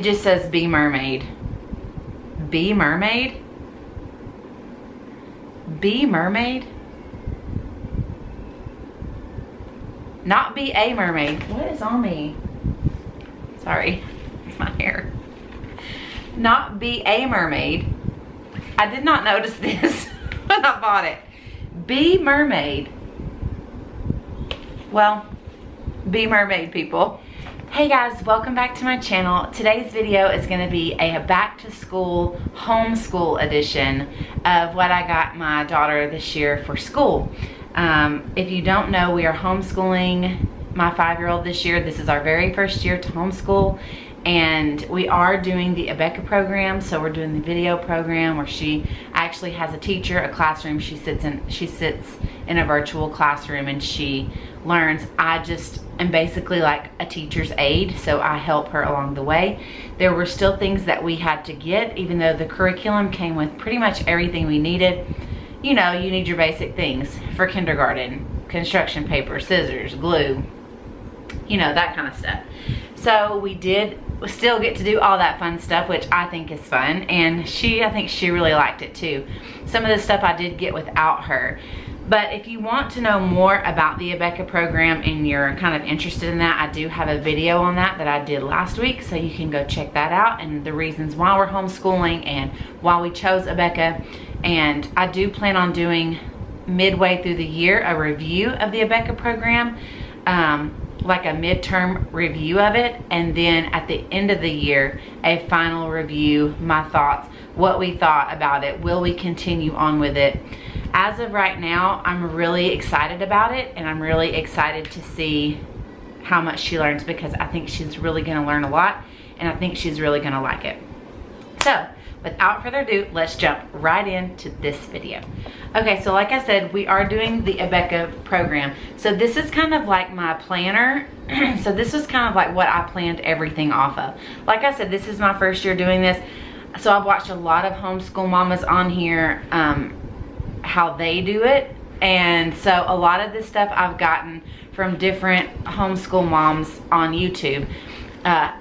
just says be mermaid. Be mermaid? Be mermaid? Not be a mermaid. What is on me? Sorry, it's my hair. Not be a mermaid. I did not notice this when I bought it. Be mermaid. Well, be mermaid, people. Hey guys, welcome back to my channel. Today's video is going to be a back to school homeschool edition of what I got my daughter this year for school. If you don't know, we are homeschooling my 5-year-old this year. This is our very first year to homeschool, and we are doing the Abeka program. So we're doing the video program where she actually has a teacher, a classroom. She sits in a virtual classroom and she learns. I just am basically like a teacher's aide, so I help her along the way. There were still things that we had to get, even though the curriculum came with pretty much everything we needed. You know, you need your basic things for kindergarten: construction paper, scissors, glue, you know, that kind of stuff. So we still get to do all that fun stuff, which I think is fun, and I think she really liked it too. Some of the stuff I did get without her. But if you want to know more about the Abeka program and you're kind of interested in that, I do have a video on that I did last week, so you can go check that out, and the reasons why we're homeschooling and why we chose Abeka. And I do plan on doing midway through the year a review of the Abeka program, like a midterm review of it, and then at the end of the year a final review, my thoughts, what we thought about it, will we continue on with it. As of right now, I'm really excited about it, and I'm really excited to see how much she learns, because I think she's really going to learn a lot, and I think she's really going to like it. So without further ado, let's jump right into this video. Okay, so like I said, we are doing the Abeka program. So this is kind of like my planner. So this was kind of like what I planned everything off of. Like I said, this is my first year doing this. So I've watched a lot of homeschool mamas on here, how they do it. And so a lot of this stuff I've gotten from different homeschool moms on YouTube.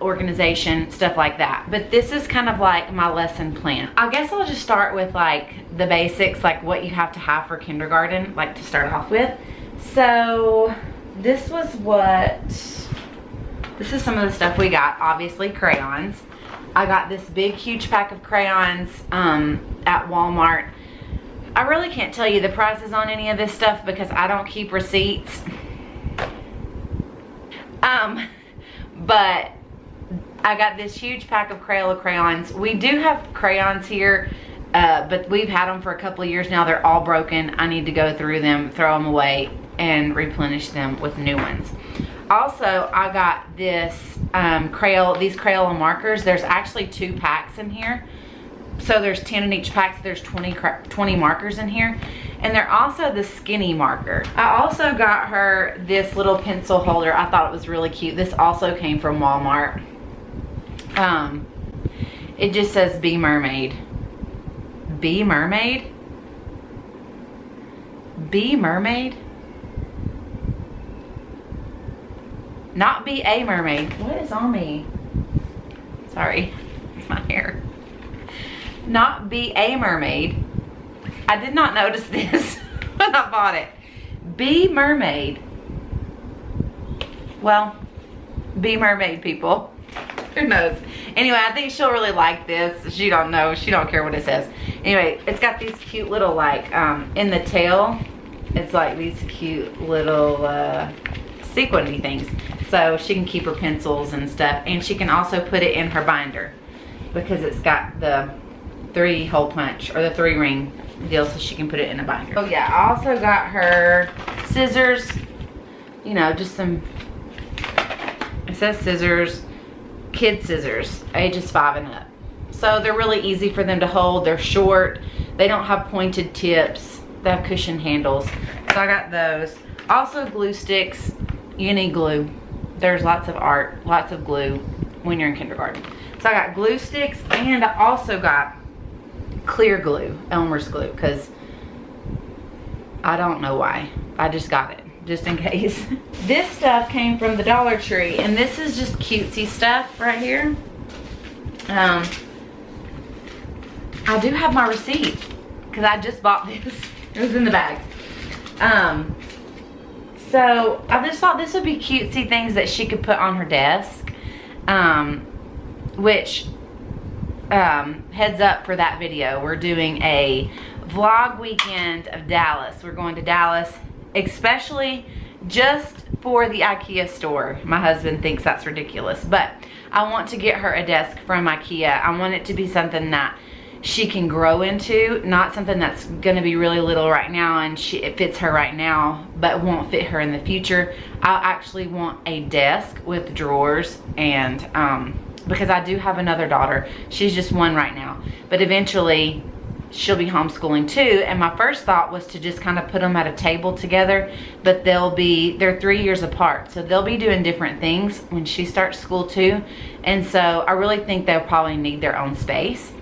Organization, stuff like that. But this is kind of like my lesson plan. I guess I'll just start with like the basics, like what you have to have for kindergarten, like to start off with. So this is some of the stuff we got. Obviously crayons. I got this big huge pack of crayons at Walmart. I really can't tell you the prices on any of this stuff because I don't keep receipts. But I got this huge pack of Crayola crayons. We do have crayons here, but we've had them for a couple of years now. They're all broken. I need to go through them, throw them away, and replenish them with new ones. Also, I got this these Crayola markers. There's actually 2 packs in here. So there's 10 in each pack, so there's 20 markers in here. And they're also the skinny marker. I also got her this little pencil holder. I thought it was really cute. This also came from Walmart. It just says be mermaid. Be mermaid? Be mermaid? Not be a mermaid. What is on me? Sorry, it's my hair. Not be a mermaid. I did not notice this when I bought it. Be mermaid. Well, be mermaid, people. Who knows? Anyway, I think she'll really like this. She don't know. She don't care what it says. Anyway, it's got these cute little like in the tail. It's like these cute little sequiny things. So she can keep her pencils and stuff, and she can also put it in her binder because it's got the 3-hole punch or the 3-ring deal, so she can put it in a binder. Oh yeah, I also got her scissors, you know, just some, it says scissors, kid scissors, ages 5 and up. So they're really easy for them to hold. They're short, they don't have pointed tips, they have cushion handles. So I got those. Also glue sticks. You need glue. There's lots of art, lots of glue when you're in kindergarten. So I got glue sticks, and I also got clear glue, Elmer's glue, because I don't know why. I just got it, just in case. This stuff came from the Dollar Tree, and this is just cutesy stuff right here. I do have my receipt because I just bought this. It was in the bag. So I just thought this would be cutesy things that she could put on her desk. Which, heads up for that video, we're doing a vlog weekend of Dallas. We're going to Dallas, especially just for the IKEA store. My husband thinks that's ridiculous, but I want to get her a desk from IKEA. I want it to be something that she can grow into, not something that's gonna be really little right now and it fits her right now, but won't fit her in the future. I actually want a desk with drawers, and because I do have another daughter. She's just one right now, but eventually she'll be homeschooling too. And my first thought was to just kind of put them at a table together, but they're 3 years apart, so they'll be doing different things when she starts school too. And so I really think they'll probably need their own space.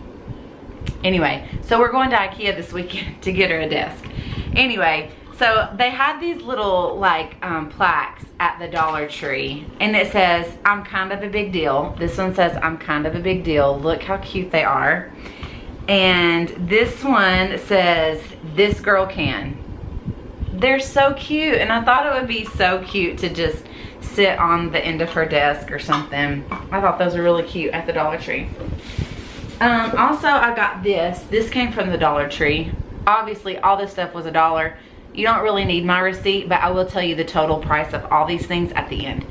Anyway, so we're going to IKEA this weekend to get her a desk. Anyway, so they had these little like plaques at the Dollar Tree, and it says, "I'm kind of a big deal." This one says, "I'm kind of a big deal." Look how cute they are. And this one says, "This girl can." They're so cute, and I thought it would be so cute to just sit on the end of her desk or something. I thought those were really cute at the Dollar Tree. Also, I got this. This came from the Dollar Tree. Obviously, all this stuff was $1. You don't really need my receipt, but I will tell you the total price of all these things at the end.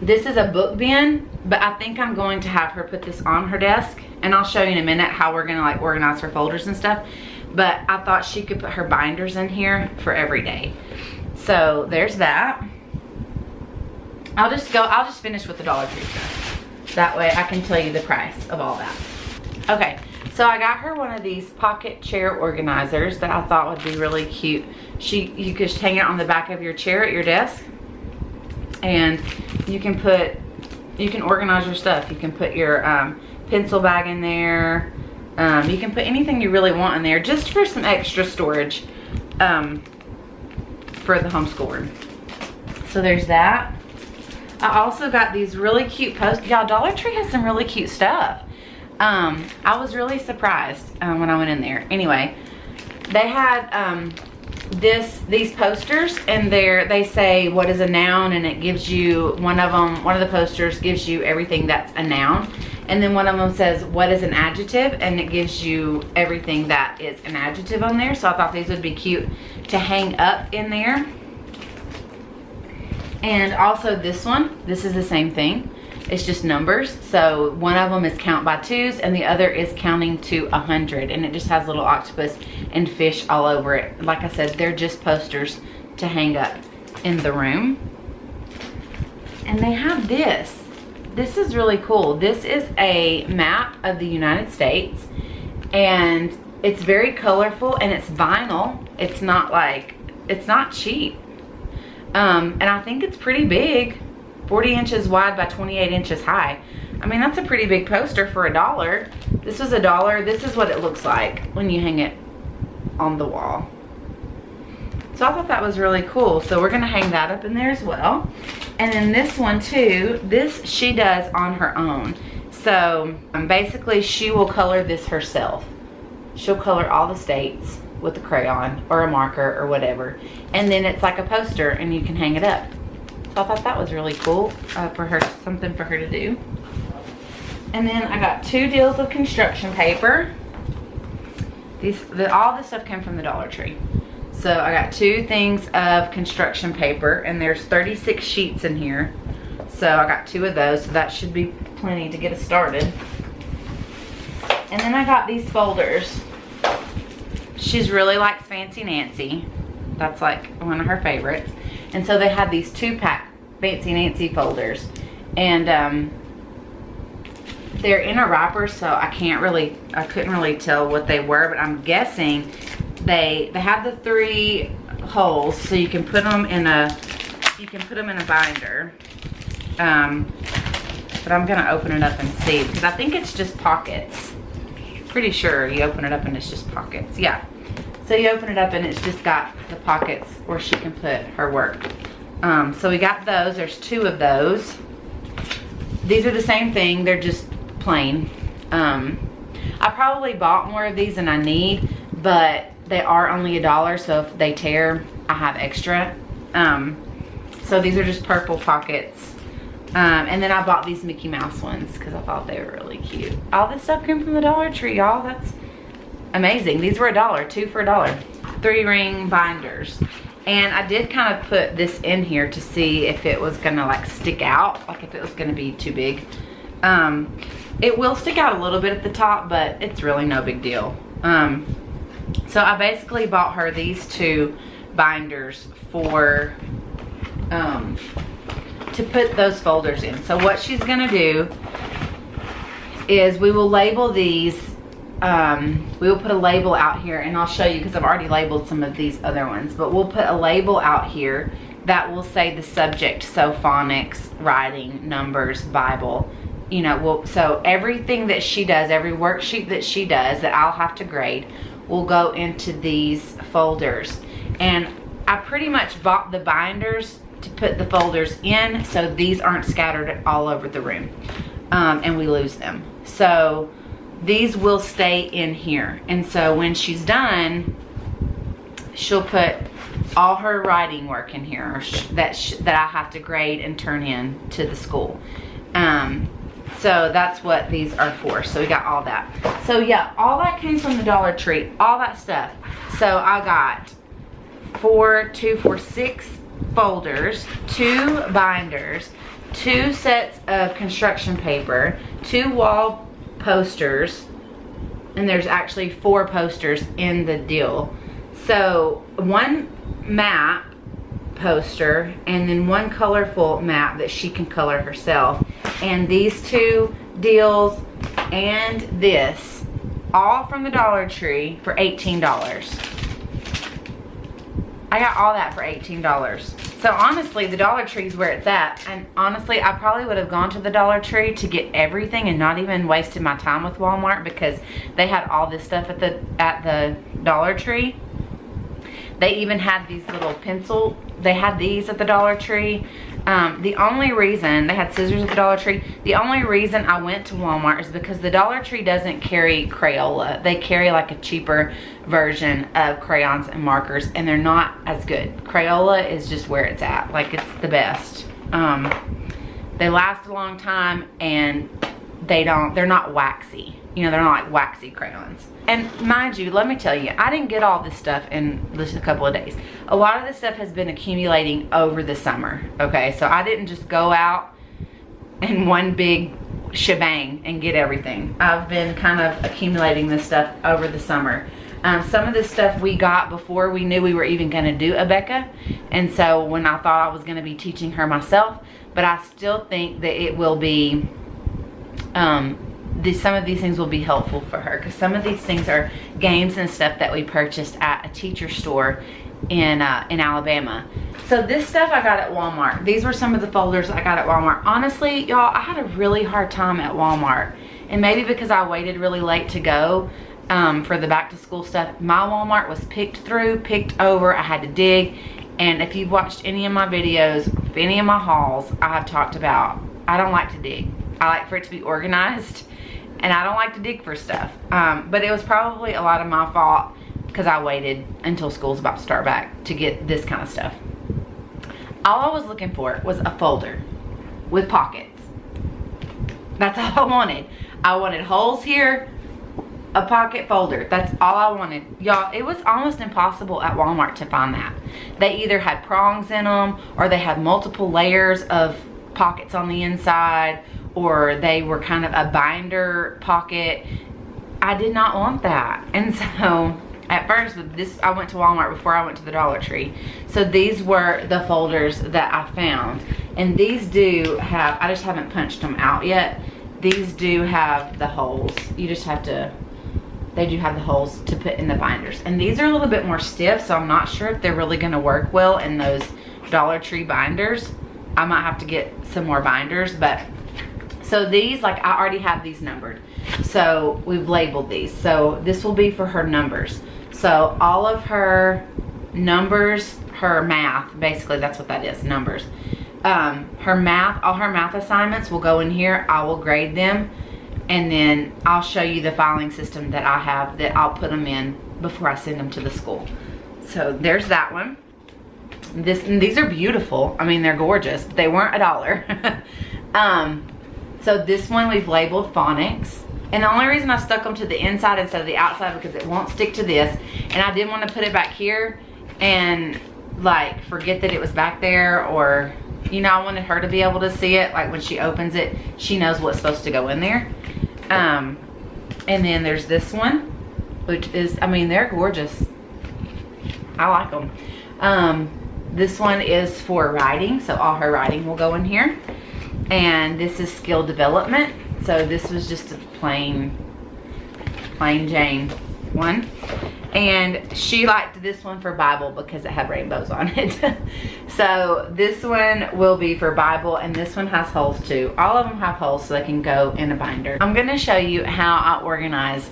This is a book bin, but I think I'm going to have her put this on her desk, and I'll show you in a minute how we're gonna like organize her folders and stuff. But I thought she could put her binders in here for every day. So there's that. I'll just finish with the Dollar Tree stuff. That way I can tell you the price of all that. Okay, so I got her one of these pocket chair organizers that I thought would be really cute. You could hang it on the back of your chair at your desk, and you can organize your stuff. You can put your pencil bag in there. You can put anything you really want in there, just for some extra storage for the homeschool room. So there's that. I also got these really cute posters. Y'all, Dollar Tree has some really cute stuff. I was really surprised when I went in there. Anyway, they had these posters, and they say what is a noun, and it gives you one of the posters gives you everything that's a noun, and then one of them says what is an adjective, and it gives you everything that is an adjective on there. So I thought these would be cute to hang up in there. And also this is the same thing. It's just numbers. So one of them is count by twos, and the other is counting to 100. And it just has little octopus and fish all over it. Like I said, they're just posters to hang up in the room. And they have this. This is really cool. This is a map of the United States, and it's very colorful, and it's vinyl. It's not cheap. And I think it's pretty big, 40 inches wide by 28 inches high. I mean, that's a pretty big poster for $1. This was $1. This is what it looks like when you hang it on the wall. So I thought that was really cool. So we're gonna hang that up in there as well. And then this one too, this she does on her own. So basically she will color this herself. She'll color all the states with a crayon or a marker or whatever, and then it's like a poster and you can hang it up. So I thought that was really cool for her, something for her to do. And then I got 2 deals of construction paper. All this stuff came from the Dollar Tree. So I got 2 things of construction paper, and there's 36 sheets in here. So I got 2 of those, so that should be plenty to get us started. And then I got these folders. She's really likes Fancy Nancy. That's like one of her favorites. And so they had these 2-pack Fancy Nancy folders. And they're in a wrapper, so I couldn't really tell what they were, but I'm guessing they have the 3 holes, so you can put them in a binder. But I'm gonna open it up and see, because I think it's just pockets. Pretty sure you open it up and it's just pockets. Yeah. So you open it up and it's just got the pockets where she can put her work. So we got those. There's 2 of those. These are the same thing, they're just plain. I probably bought more of these than I need, but they are only $1, so if they tear, I have extra. So these are just purple pockets. And then I bought these Mickey Mouse ones because I thought they were really cute. All this stuff came from the Dollar Tree, y'all. That's amazing. These were $1, 2 for $1. 3-ring binders. And I did kind of put this in here to see if it was gonna like stick out, like if it was gonna be too big. It will stick out a little bit at the top, but it's really no big deal. So I basically bought her these 2 binders for to put those folders in. So what she's gonna do is we will label these. We will put a label out here, and I'll show you because I've already labeled some of these other ones, but we'll put a label out here that will say the subject, so phonics, writing, numbers, Bible, you know. So everything that she does, every worksheet that she does that I'll have to grade will go into these folders. And I pretty much bought the binders to put the folders in so these aren't scattered all over the room and we lose them. So these will stay in here, and so when she's done, she'll put all her writing work in here that I have to grade and turn in to the school. So that's what these are for. So we got all that. So yeah, all that came from the Dollar Tree, all that stuff. So I got 2 for 6 folders, 2 binders, 2 sets of construction paper, 2 wall posters, and there's actually 4 posters in the deal. So 1 map poster and then 1 colorful map that she can color herself, and these 2 deals and this, all from the Dollar Tree for $18. I got all that for $18. So honestly, the Dollar Tree is where it's at. And honestly, I probably would have gone to the Dollar Tree to get everything and not even wasted my time with Walmart, because they had all this stuff at the Dollar Tree. They even had these little pencil, they had these at the Dollar Tree. The only reason, they had scissors at the Dollar Tree. The only reason I went to Walmart is because the Dollar Tree doesn't carry Crayola. They carry like a cheaper version of crayons and markers, and they're not as good. Crayola is just where it's at. Like, it's the best. They last a long time, and they're not waxy. You know, they're not like waxy crayons. And mind you, let me tell you, I didn't get all this stuff in just a couple of days. A lot of this stuff has been accumulating over the summer, okay? So I didn't just go out in one big shebang and get everything. I've been kind of accumulating this stuff over the summer. Some of this stuff we got before we knew we were even going to do Abeka. And so when I thought I was going to be teaching her myself, but I still think that it will be, some of these things will be helpful for her, because some of these things are games and stuff that we purchased at a teacher store in Alabama. So this stuff I got at Walmart. These were some of the folders I got at Walmart. Honestly, y'all, I had a really hard time at Walmart, and maybe because I waited really late to go for the back to school stuff. My Walmart was picked over. I had to dig. And if you've watched any of my videos, any of my hauls, I have talked about, I don't like to dig. I like for it to be organized, and I don't like to dig for stuff. But it was probably a lot of my fault because I waited until school's about to start back to get this kind of stuff. All I was looking for was a folder with pockets. That's all I wanted. I wanted holes here, a pocket folder. That's all I wanted. Y'all, it was almost impossible at Walmart to find that. They either had prongs in them, or they had multiple layers of pockets on the inside, or they were kind of a binder pocket. I did not want that. And so at first, with this, I went to Walmart before I went to the Dollar Tree. So these were the folders that I found. And these do have, I just haven't punched them out yet. These do have the holes. You just have to, they do have the holes to put in the binders. And these are a little bit more stiff, so I'm not sure if they're really gonna work well in those Dollar Tree binders. I might have to get some more binders, but so these, like, I already have these numbered. So we've labeled these. So this will be for her numbers. So all of her numbers, her math, basically that's what that is, numbers. her math, all her math assignments will go in here. I will grade them, and then I'll show you the filing system that I have that I'll put them in before I send them to the school. So there's that one. These are beautiful. I mean, they're gorgeous, but they weren't $1. So this one we've labeled phonics. And the only reason I stuck them to the inside instead of the outside because it won't stick to this. And I didn't want to put it back here and like forget that it was back there, or you know, I wanted her to be able to see it. Like when she opens it, she knows what's supposed to go in there. And then there's this one, which is, I mean, they're gorgeous. I like them. This one is for writing, so all her writing will go in here. And this is skill development. So this was just a plain Jane one. And she liked this one for Bible because it had rainbows on it. So this one will be for Bible, and this one has holes too. All of them have holes so they can go in a binder. I'm gonna show you how I organize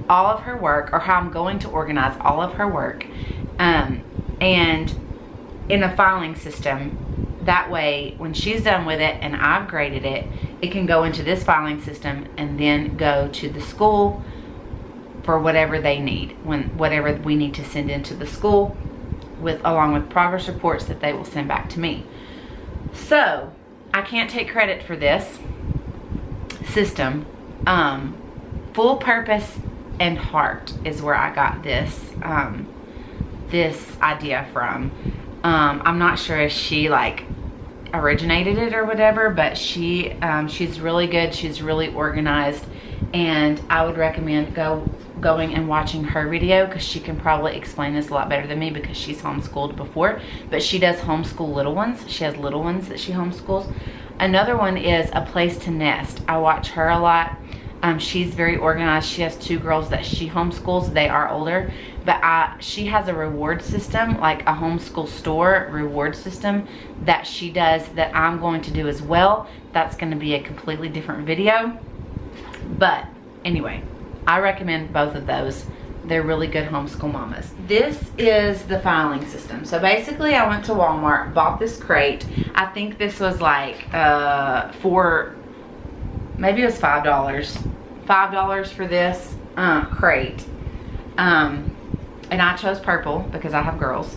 all of her work, or how I'm going to organize all of her work, and in a filing system. That way, when she's done with it and I've graded it, it can go into this filing system and then go to the school for whatever they need, whatever we need to send into the school, along with progress reports that they will send back to me. So I can't take credit for this system. Full Purpose and Heart is where I got this this idea from. I'm not sure if she like originated it or whatever, but she's really good. She's really organized, and I would recommend going and watching her video, because she can probably explain this a lot better than me because she's homeschooled before. But she does homeschool little ones. She has little ones that she homeschools. Another one is A Place to Nest. I watch her a lot. She's very organized. She has 2 girls that she homeschools. They are older, but she has a reward system, like a homeschool store reward system that she does, that I'm going to do as well. That's going to be a completely different video. But anyway, I recommend both of those. They're really good homeschool mamas. This is the filing system. So basically I went to Walmart, bought this crate. I think this was like maybe it was $5 for this crate. And I chose purple because I have girls.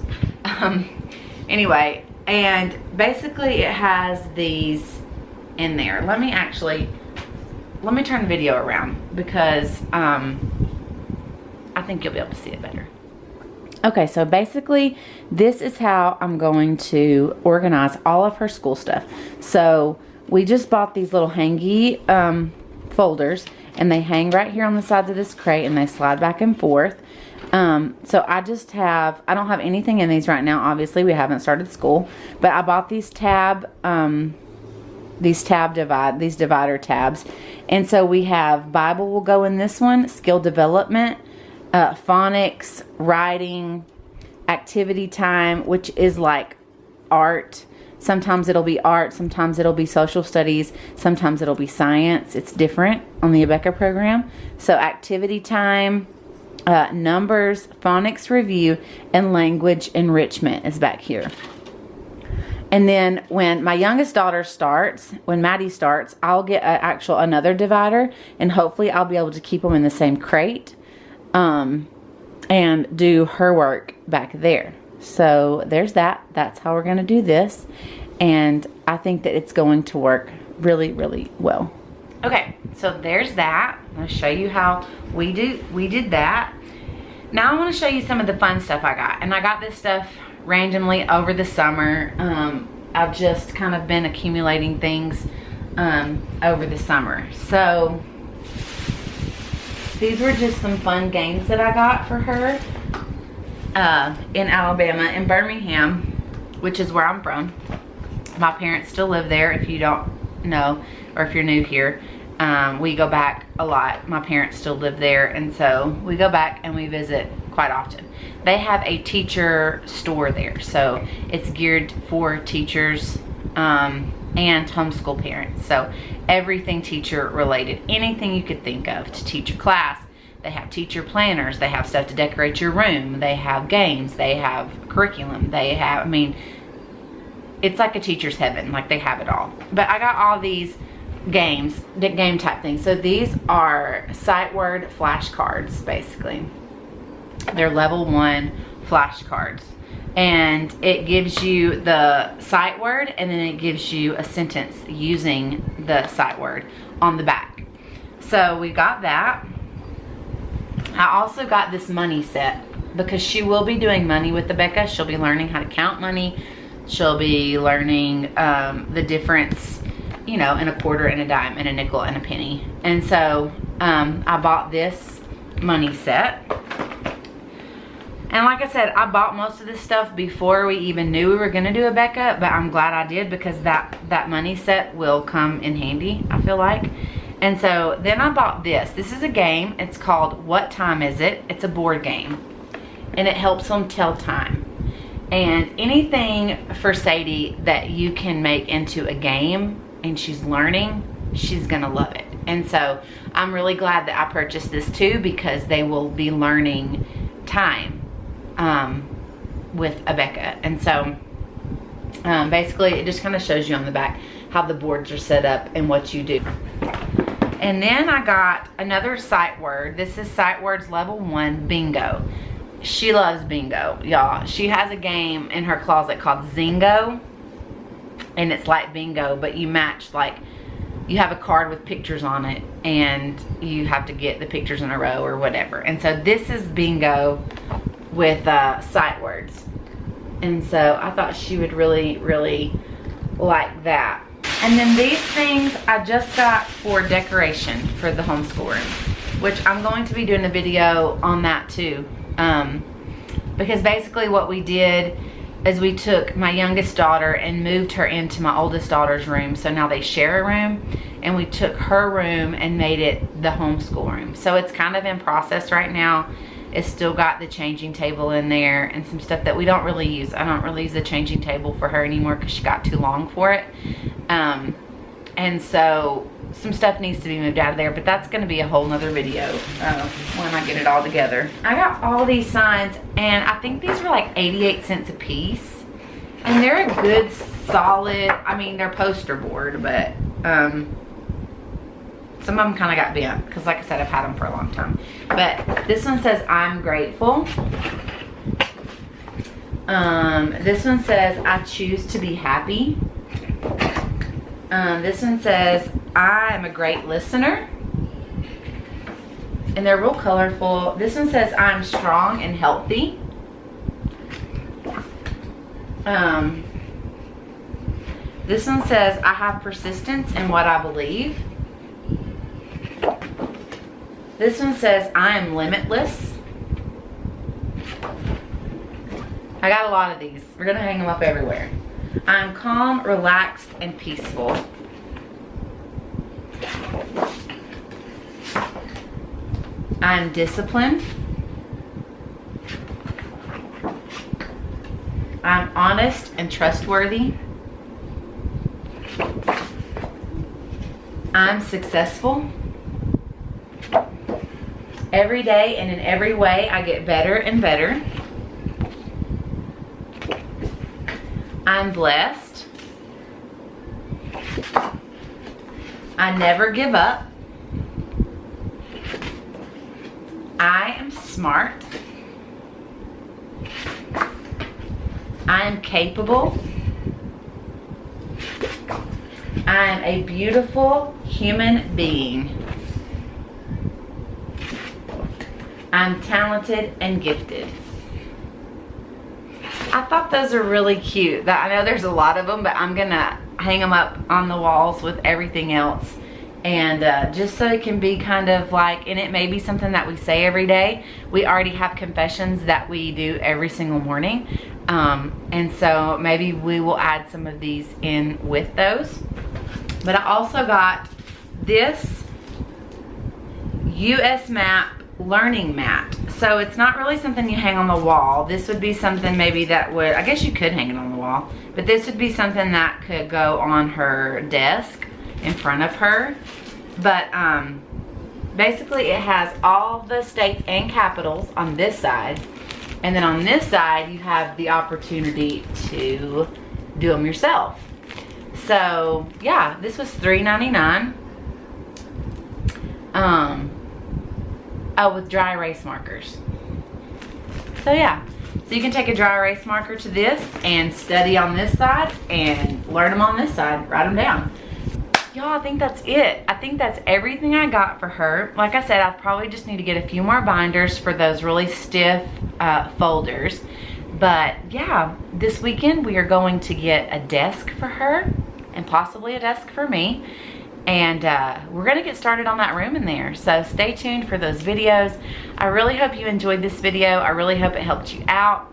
Anyway, and basically it has these in there. Let me turn the video around because I think you'll be able to see it better. Okay, so basically this is how I'm going to organize all of her school stuff. So we just bought these little hangy folders, and they hang right here on the sides of this crate, and they slide back and forth. So I don't have anything in these right now. Obviously, we haven't started school, but I bought these divider tabs. And so we have Bible will go in this one, skill development, phonics, writing, activity time, which is like art. Sometimes it'll be art, sometimes it'll be social studies, sometimes it'll be science. It's different on the Abeka program. So activity time, numbers, phonics review, and language enrichment is back here. And then when my youngest daughter starts, when Maddie starts, I'll get another divider, and hopefully I'll be able to keep them in the same crate and do her work back there. So there's that. That's how we're going to do this. And I think that it's going to work really, really well. Okay, so there's that. I'm going to show you how we did that. Now I want to show you some of the fun stuff I got. And I got this stuff randomly over the summer. I've just kind of been accumulating things over the summer. So these were just some fun games that I got for her in Alabama, in Birmingham, which is where I'm from. My parents still live there, if you don't know, or if you're new here. We go back a lot. My parents still live there, and so we go back and we visit quite often. They have a teacher store there, so it's geared for teachers and homeschool parents. So everything teacher related, anything you could think of to teach a class. They have teacher planners, they have stuff to decorate your room, they have games, they have curriculum, they have, I mean, it's like a teacher's heaven. Like, they have it all. But I got all these games, game type things. So these are sight word flashcards, basically. They're level 1 flashcards. And it gives you the sight word, and then it gives you a sentence using the sight word on the back. So we got that. I also got this money set because she will be doing money with Becca. She'll be learning how to count money. She'll be learning the difference, you know, in a quarter and a dime and a nickel and a penny. And so I bought this money set. And like I said, I bought most of this stuff before we even knew we were going to do a Becca, but I'm glad I did because that money set will come in handy, I feel like. And so then I bought this. This is a game. It's called What Time Is It? It's a board game. And it helps them tell time. And anything for Sadie that you can make into a game and she's learning, she's going to love it. And so I'm really glad that I purchased this too, because they will be learning time with Becca. And so basically it just kind of shows you on the back how the boards are set up and what you do. And then I got another sight word. This is sight words level 1, bingo. She loves bingo, y'all. She has a game in her closet called Zingo, and it's like bingo, but you match, like, you have a card with pictures on it and you have to get the pictures in a row or whatever. And so this is bingo with sight words. And so I thought she would really, really like that. And then these things I just got for decoration for the homeschool room, which I'm going to be doing a video on that too. Because basically what we did is we took my youngest daughter and moved her into my oldest daughter's room. So now they share a room, and we took her room and made it the homeschool room. So it's kind of in process right now. It's still got the changing table in there and some stuff that we don't really use. I don't really use the changing table for her anymore because she got too long for it. And so some stuff needs to be moved out of there, but that's going to be a whole nother video when I get it all together. I got all these signs, and I think these were like 88 cents a piece. And they're a good solid, I mean, they're poster board, but some of them kind of got bent because, like I said, I've had them for a long time. But this one says, I'm grateful. This one says, I choose to be happy. This one says, I am a great listener. And they're real colorful. This one says, I'm strong and healthy. This one says, I have persistence in what I believe. This one says, I am limitless. I got a lot of these. We're going to hang them up everywhere. I'm calm, relaxed, and peaceful. I'm disciplined. I'm honest and trustworthy. I'm successful. Every day and in every way, I get better and better. I'm blessed. I never give up. I am smart. I am capable. I am a beautiful human being. I'm talented and gifted. I thought those are really cute. I know there's a lot of them, but I'm gonna hang them up on the walls with everything else. And just so it can be kind of like, and it may be something that we say every day. We already have confessions that we do every single morning. And so maybe we will add some of these in with those. But I also got this US map learning mat. So it's not really something you hang on the wall. This would be something maybe that would, I guess you could hang it on the wall, but this would be something that could go on her desk in front of her. But basically it has all the states and capitals on this side, and then on this side you have the opportunity to do them yourself. So yeah, this was $3.99. Oh, with dry erase markers. So yeah, so you can take a dry erase marker to this and study on this side and learn them on this side, write them down. Y'all, I think that's it. I think that's everything I got for her. Like I said, I probably just need to get a few more binders for those really stiff folders. But yeah, this weekend we are going to get a desk for her and possibly a desk for me. And we're gonna get started on that room in there. So stay tuned for those videos. I really hope you enjoyed this video. I really hope it helped you out.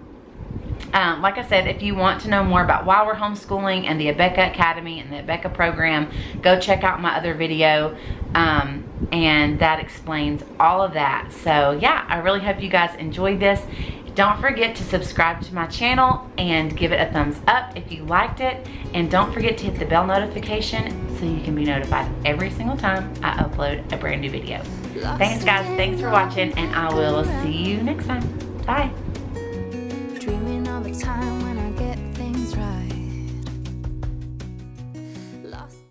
Like I said, if you want to know more about why we're homeschooling and the Abeka Academy and the Abeka program, go check out my other video. And that explains all of that. So yeah, I really hope you guys enjoyed this. Don't forget to subscribe to my channel and give it a thumbs up if you liked it. And don't forget to hit the bell notification so you can be notified every single time I upload a brand new video. Thanks guys, thanks for watching, and I will see you next time. Bye. Dreaming of a time when